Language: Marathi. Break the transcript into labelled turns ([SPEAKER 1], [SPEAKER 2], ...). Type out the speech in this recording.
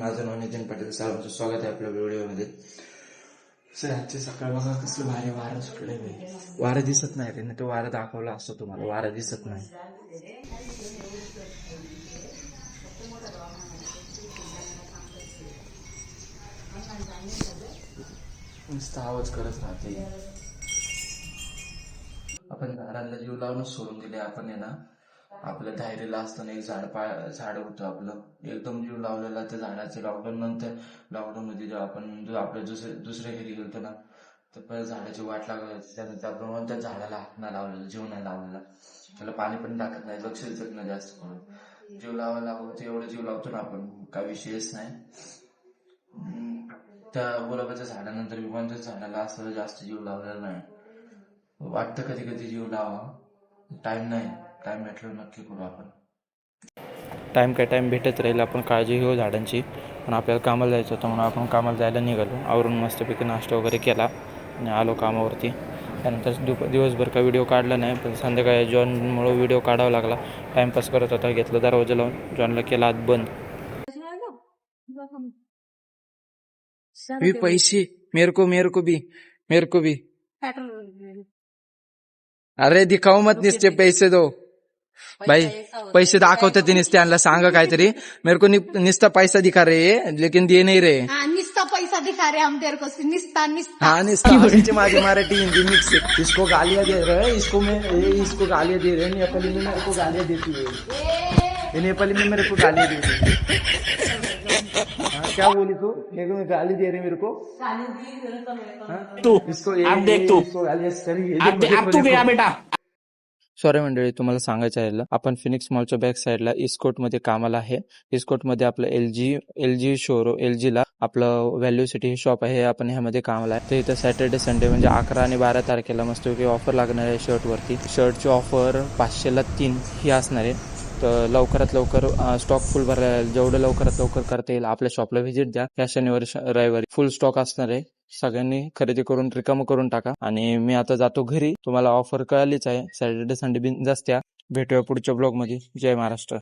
[SPEAKER 1] माझं नाव नितीन पाटील. सर्वांचं स्वागत आहे आपल्या व्हिडिओमध्ये. सर आजचे सकाळ बघा कसलं भारी वारं सुटलंय. वारं दिसत नाही रे, तो वारं दाखवला असतो तुम्हाला. वारं दिसत नाही. नुसता आवाज करत राहते. आपण झाडांना जीव लावूनच सोडून दिले. आपण आहे ना, आपलं धायरीला असताना एक झाड होतं आपलं, एकदम जीव लावलेला त्या झाडाचं. लॉकडाऊन मध्ये जेव्हा आपण आपल्या दुसऱ्या घरी गेलतो ना, तर पहिल्या झाडाची वाट लागत होती. त्यानंतर आपण त्या झाडाला हात नाही लावलेला, जीव नाही लावलेला, त्याला पाणी पण टाकत नाही, लक्ष देत नाही जास्त करून. जीव लावायला लागतो एवढं जीव लावतो ना आपण, काही विषयच नाही. त्या गुलाबाच्या झाडानंतर मी कोणत्याच झाडाला असं जास्त जीव लावलेला नाही. वाटतं कधी कधी जीव लावा, टाइम नाही. टाइम भेटलं नक्की करू आपण. टाइम भेटत राहील. आपण काळजी घेऊ झाडांची. पण आपल्याला कामाला जायचं होतं म्हणून आपण कामाला जायला निघालो. आवरून मस्तपैकी नाश्ता वगैरे केला आणि आलो कामावरती. त्यानंतर दिवसभर काही व्हिडिओ काढला नाही, पण संध्याकाळी जॉनमुळे व्हिडिओ काढावा लागला. टाइमपास करत होता. घेतलं दरवाजा लावून, जॉनला केला आत बंद. पैसे मेरे को भी अरे दिखाओ मत, निसते पैसे दो भाई. पैसे दाखवते ते निसते, आणला सांगा काहीतरी. मेरे को निस्ता पैसा दिखा रहे लेकिन दे नहीं रहे.
[SPEAKER 2] निस्ता पैसा दिखा रहे हम तेरे को, निस्ता
[SPEAKER 1] हाँ निस्ता. माझी मराठी हिंदी मिक्स है. इसको गालियां दे रहे, इसको गालियां दे रहे. नेपाली में मेरे को गालियां देती है, नेपाली में मेरे को गालियां देती है. क्या बोली तू? गाली दे रही मेरे को.
[SPEAKER 3] तू
[SPEAKER 1] इसको
[SPEAKER 3] अब देख, तू अब तू गया बेटा.
[SPEAKER 1] सॉरी मंडळी, तुम्हाला सांगायचं राहिलं, आपण फिनिक्स मॉलच्या बॅक साईडला इस्कोट मध्ये कामाला आहे. इस्कोट मध्ये आपलं एलजी शोरूम, LG ला आपलं व्हॅल्यू सिटी हे शॉप आहे. आपण ह्यामध्ये कामाला आहे. तर इथं सॅटर्डे संडे म्हणजे 11 आणि 12 तारखेला मस्तपैकी ऑफर लागणार आहे शर्टवरती. शर्टची ऑफर 500ला 3 ही असणार आहे. तर लवकरात लवकर स्टॉक फुल भरायला, जेवढं लवकरात लवकर करता येईल आपल्या शॉपला व्हिजिट द्या. या शनिवारी रविवारी फुल स्टॉक असणार आहे. सगळ्यांनी खरेदी करून रिकामं करून टाका. आणि मी आता जातो घरी. तुम्हाला ऑफर कळालीच आहे. सॅटर्डे संडे बिन जास्त्या. भेटूया पुढच्या ब्लॉग मध्ये. जय महाराष्ट्र.